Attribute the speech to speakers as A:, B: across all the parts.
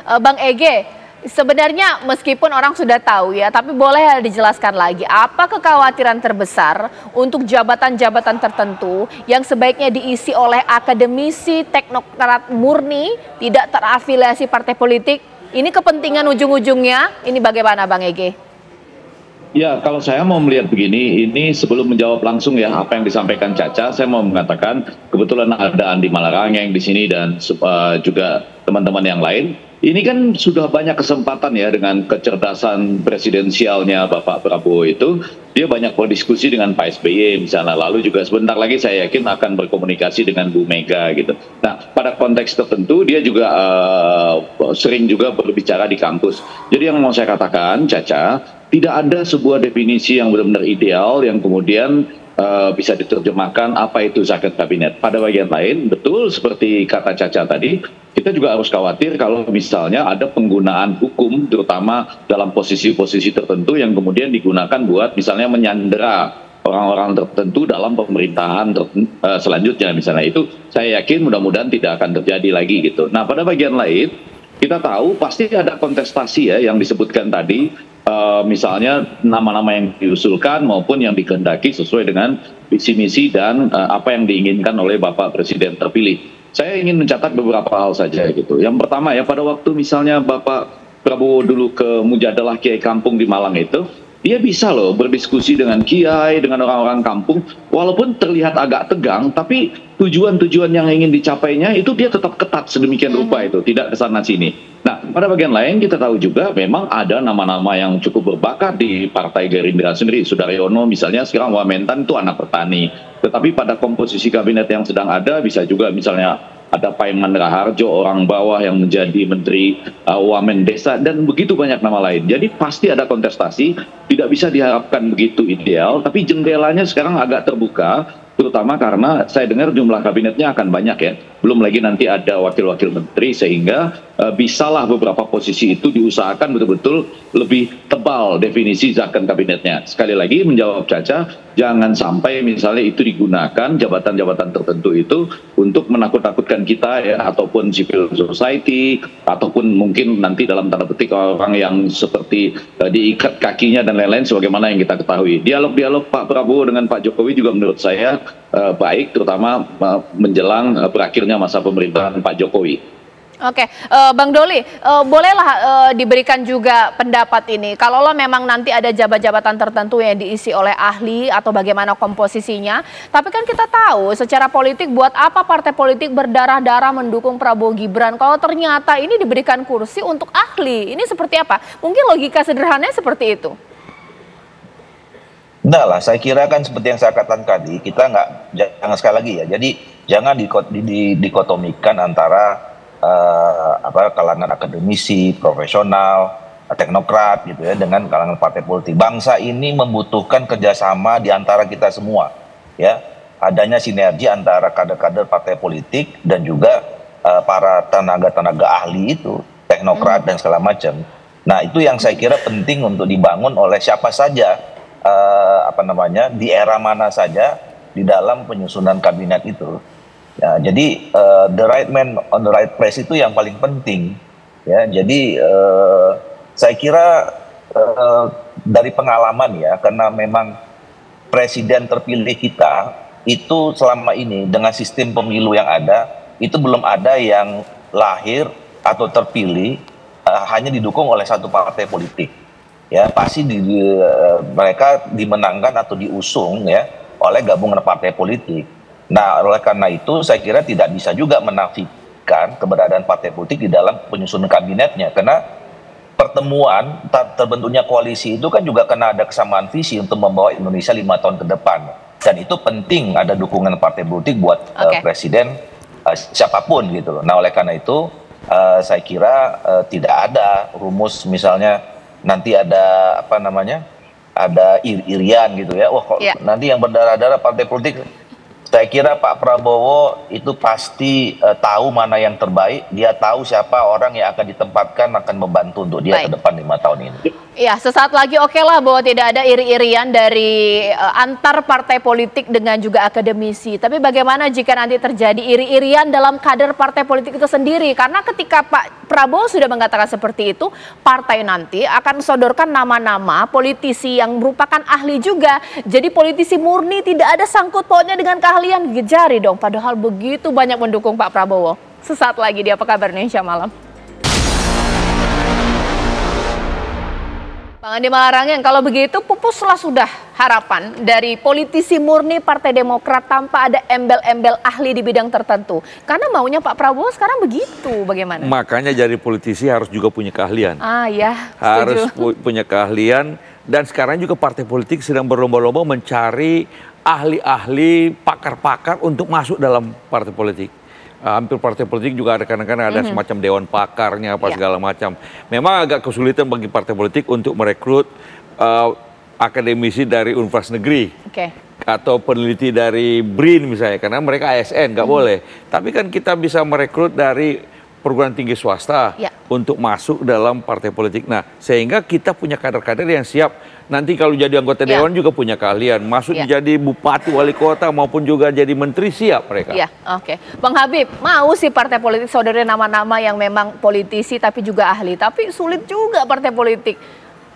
A: Bang Ege, sebenarnya meskipun orang sudah tahu ya, tapi boleh dijelaskan lagi apa kekhawatiran terbesar untuk jabatan-jabatan tertentu yang sebaiknya diisi oleh akademisi, teknokrat murni, tidak terafiliasi partai politik. Ini kepentingan ujung-ujungnya, ini bagaimana Bang Ege?
B: Ya, kalau saya mau melihat begini, ini sebelum menjawab langsung ya apa yang disampaikan Caca, saya mau mengatakan kebetulan ada Andi Malarangeng di sini dan juga teman-teman yang lain. Ini kan sudah banyak kesempatan ya dengan kecerdasan presidensialnya Bapak Prabowo itu, dia banyak berdiskusi dengan Pak SBY misalnya, lalu juga sebentar lagi saya yakin akan berkomunikasi dengan Bu Mega gitu. Nah, pada konteks tertentu dia juga sering juga berbicara di kampus. Jadi yang mau saya katakan, Caca, tidak ada sebuah definisi yang benar-benar ideal yang kemudian bisa diterjemahkan apa itu zakat kabinet. Pada bagian lain, betul seperti kata Caca tadi, kita juga harus khawatir kalau misalnya ada penggunaan hukum, terutama dalam posisi-posisi tertentu yang kemudian digunakan buat misalnya menyandera orang-orang tertentu dalam pemerintahan selanjutnya misalnya. Itu saya yakin mudah-mudahan tidak akan terjadi lagi gitu. Nah, pada bagian lain, kita tahu pasti ada kontestasi ya yang disebutkan tadi, misalnya nama-nama yang diusulkan maupun yang dikehendaki sesuai dengan visi misi dan apa yang diinginkan oleh Bapak Presiden terpilih. Saya ingin mencatat beberapa hal saja gitu. Yang pertama ya, pada waktu misalnya Bapak Prabowo dulu ke Mujadalah Kiai Kampung di Malang itu, dia bisa loh berdiskusi dengan kiai, dengan orang-orang kampung, walaupun terlihat agak tegang, tapi tujuan-tujuan yang ingin dicapainya itu dia tetap ketat sedemikian rupa itu, tidak kesana sini. Nah, pada bagian lain kita tahu juga memang ada nama-nama yang cukup berbakat di Partai Gerindra sendiri. Sudaryono misalnya sekarang Wamentan itu anak petani. Tetapi pada komposisi kabinet yang sedang ada bisa juga misalnya ada Paiman Raharjo, orang bawah yang menjadi Menteri Wamen Desa, dan begitu banyak nama lain. Jadi pasti ada kontestasi, tidak bisa diharapkan begitu ideal, tapi jendelanya sekarang agak terbuka, terutama karena saya dengar jumlah kabinetnya akan banyak ya. Belum lagi nanti ada wakil-wakil menteri, sehingga bisalah beberapa posisi itu diusahakan betul-betul lebih tebal definisi zakon kabinetnya. Sekali lagi menjawab Caca, jangan sampai misalnya itu digunakan jabatan-jabatan tertentu itu untuk menakut-nakutkan kita ya, ataupun civil society, ataupun mungkin nanti dalam tanda petik orang yang seperti diikat kakinya dan lain-lain sebagaimana yang kita ketahui. Dialog-dialog Pak Prabowo dengan Pak Jokowi juga menurut saya baik, terutama menjelang berakhirnya masa pemerintahan Pak Jokowi.
A: Oke, Bang Doli, bolehlah diberikan juga pendapat ini. Kalau lo memang nanti ada jabatan-jabatan tertentu yang diisi oleh ahli atau bagaimana komposisinya, tapi kan kita tahu secara politik buat apa partai politik berdarah-darah mendukung Prabowo Gibran kalau ternyata ini diberikan kursi untuk ahli. Ini seperti apa? Mungkin logika sederhananya seperti itu.
C: Enggak lah, saya kira kan seperti yang saya katakan tadi, kita jangan sekali lagi ya. Jadi jangan dikotomikan antara kalangan akademisi, profesional, teknokrat gitu ya dengan kalangan partai politik. Bangsa ini membutuhkan kerjasama di antara kita semua, ya. Adanya sinergi antara kader-kader partai politik dan juga para tenaga-tenaga ahli itu, teknokrat dan segala macam. Nah, itu yang saya kira penting untuk dibangun oleh siapa saja, di era mana saja di dalam penyusunan kabinet itu. Ya, jadi the right man on the right place itu yang paling penting, ya. Jadi saya kira dari pengalaman ya, karena memang presiden terpilih kita itu selama ini dengan sistem pemilu yang ada itu belum ada yang lahir atau terpilih hanya didukung oleh satu partai politik. Ya, pasti mereka dimenangkan atau diusung ya oleh gabungan partai politik. Nah, oleh karena itu saya kira tidak bisa juga menafikan keberadaan partai politik di dalam penyusunan kabinetnya, karena pertemuan terbentuknya koalisi itu kan juga karena ada kesamaan visi untuk membawa Indonesia 5 tahun ke depan, dan itu penting ada dukungan partai politik buat presiden siapapun gitu. Nah, oleh karena itu saya kira tidak ada rumus misalnya nanti ada ada irian gitu ya. Wah, kok nanti yang berdarah-darah partai politik. Saya kira Pak Prabowo itu pasti tahu mana yang terbaik. Dia tahu siapa orang yang akan ditempatkan akan membantu untuk dia ke depan 5 tahun ini.
A: Ya, sesaat lagi oke lah bahwa tidak ada iri-irian dari antar partai politik dengan juga akademisi. Tapi bagaimana jika nanti terjadi iri-irian dalam kader partai politik itu sendiri? Karena ketika Pak Prabowo sudah mengatakan seperti itu, partai nanti akan sodorkan nama-nama politisi yang merupakan ahli juga. Jadi politisi murni tidak ada sangkut pautnya dengan keahlian. Gejari dong, padahal begitu banyak mendukung Pak Prabowo. Sesaat lagi di Apa Kabar Indonesia Malam. Bang Andi Malarangeng, kalau begitu pupuslah sudah harapan dari politisi murni Partai Demokrat tanpa ada embel-embel ahli di bidang tertentu. Karena maunya Pak Prabowo sekarang begitu, bagaimana?
D: Makanya jadi politisi harus juga punya keahlian.
A: Ah ya,
D: harus punya keahlian, dan sekarang juga partai politik sedang berlomba-lomba mencari ahli-ahli, pakar-pakar untuk masuk dalam partai politik. Hampir partai politik juga ada kadang-kadang ada semacam dewan pakarnya apa segala macam. Memang agak kesulitan bagi partai politik untuk merekrut akademisi dari universitas negeri atau peneliti dari BRIN misalnya, karena mereka ASN nggak boleh. Tapi kan kita bisa merekrut dari perguruan tinggi swasta untuk masuk dalam partai politik. Nah, sehingga kita punya kader-kader yang siap nanti kalau jadi anggota dewan juga punya keahlian, masuk jadi bupati, wali kota maupun juga jadi menteri, siap mereka.
A: Bang Habib, mau sih partai politik saudara nama-nama yang memang politisi tapi juga ahli, tapi sulit juga partai politik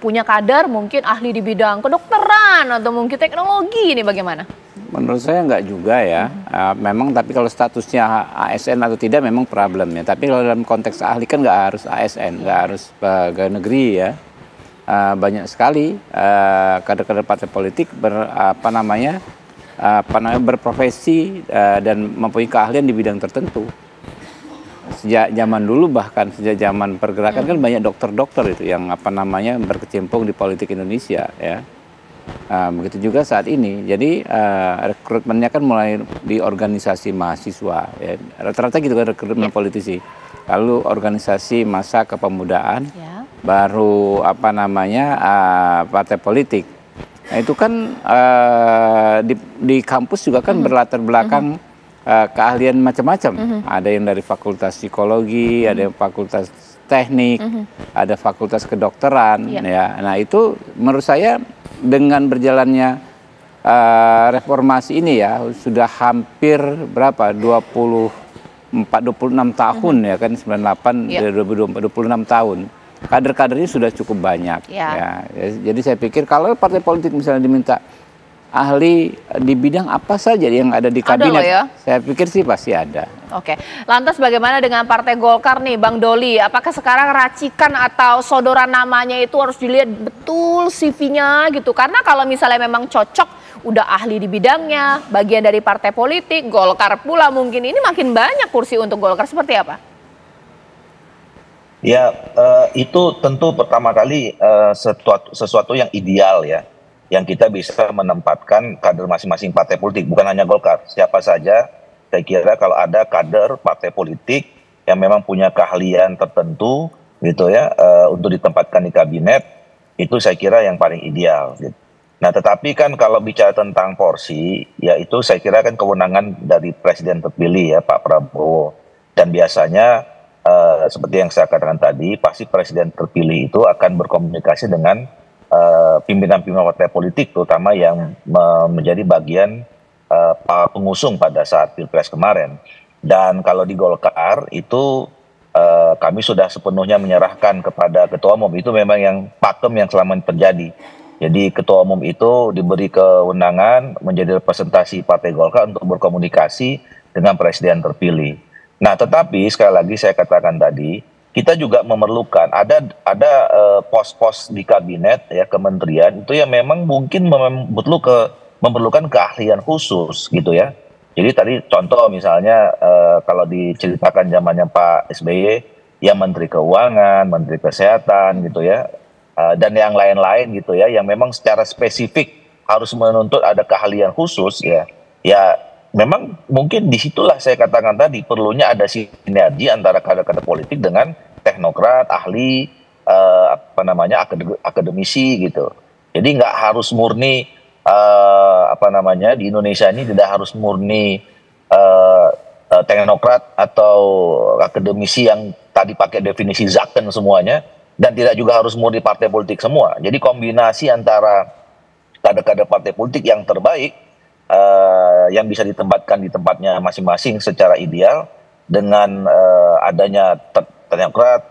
A: punya kader mungkin ahli di bidang kedokteran atau mungkin teknologi, ini bagaimana?
E: Menurut saya enggak juga ya, memang tapi kalau statusnya ASN atau tidak memang problemnya. Tapi kalau dalam konteks ahli kan nggak harus ASN, nggak harus pegawai negeri ya. Banyak sekali kader-kader partai politik berprofesi dan mempunyai keahlian di bidang tertentu. Sejak zaman dulu, bahkan sejak zaman pergerakan kan banyak dokter-dokter itu yang berkecimpung di politik Indonesia ya. Begitu juga saat ini. Jadi rekrutmennya kan mulai di organisasi mahasiswa ya. Rata-rata gitu kan rekrutmen politisi. Lalu organisasi masa kepemudaan, baru partai politik. Nah itu kan di kampus juga kan berlatar belakang keahlian macam-macam. Ada yang dari fakultas psikologi, ada yang fakultas teknik, ada fakultas kedokteran ya. Nah itu menurut saya dengan berjalannya reformasi ini ya, sudah hampir berapa, 26 tahun ya kan, 98 26 tahun. Kader-kadernya sudah cukup banyak ya. Jadi saya pikir kalau partai politik misalnya diminta ahli di bidang apa saja yang ada di kabinet, saya pikir sih pasti ada.
A: Lantas bagaimana dengan Partai Golkar nih, Bang Doli? Apakah sekarang racikan atau sodoran namanya itu harus dilihat betul CV-nya gitu? Karena kalau misalnya memang cocok, udah ahli di bidangnya, bagian dari partai politik, Golkar pula mungkin ini makin banyak kursi untuk Golkar, seperti apa?
C: Ya, itu tentu pertama kali sesuatu yang ideal ya, yang kita bisa menempatkan kader masing-masing partai politik, bukan hanya Golkar, siapa saja. Saya kira kalau ada kader partai politik yang memang punya keahlian tertentu gitu ya, untuk ditempatkan di kabinet, itu saya kira yang paling ideal gitu. Nah tetapi kan kalau bicara tentang porsi, ya itu saya kira kan kewenangan dari presiden terpilih ya, Pak Prabowo. Dan biasanya seperti yang saya katakan tadi, pasti presiden terpilih itu akan berkomunikasi dengan pimpinan-pimpinan partai politik, terutama yang menjadi bagian pengusung pada saat Pilpres kemarin. Dan kalau di Golkar itu kami sudah sepenuhnya menyerahkan kepada Ketua Umum. Itu memang yang pakem yang selama ini terjadi. Jadi Ketua Umum itu diberi kewenangan menjadi representasi Partai Golkar untuk berkomunikasi dengan Presiden terpilih. Nah tetapi sekali lagi saya katakan tadi, kita juga memerlukan ada pos-pos di kabinet ya, kementerian itu yang memang mungkin memerlukan keahlian khusus gitu ya. Jadi tadi contoh misalnya kalau diceritakan zamannya Pak SBY, ya Menteri Keuangan, Menteri Kesehatan gitu ya, dan yang lain-lain gitu ya, yang memang secara spesifik harus menuntut ada keahlian khusus ya. Ya memang mungkin disitulah saya katakan tadi perlunya ada sinergi antara kader-kader politik dengan teknokrat, ahli, akademisi gitu. Jadi nggak harus murni di Indonesia ini tidak harus murni teknokrat atau akademisi yang tadi pakai definisi Zaken semuanya, dan tidak juga harus murni partai politik semua. Jadi kombinasi antara kader-kader partai politik yang terbaik yang bisa ditempatkan di tempatnya masing-masing secara ideal dengan adanya teknokrat,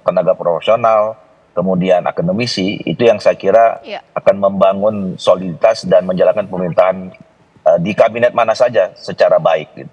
C: tenaga profesional, kemudian akademisi, itu yang saya kira akan membangun soliditas dan menjalankan pemerintahan di kabinet mana saja secara baik.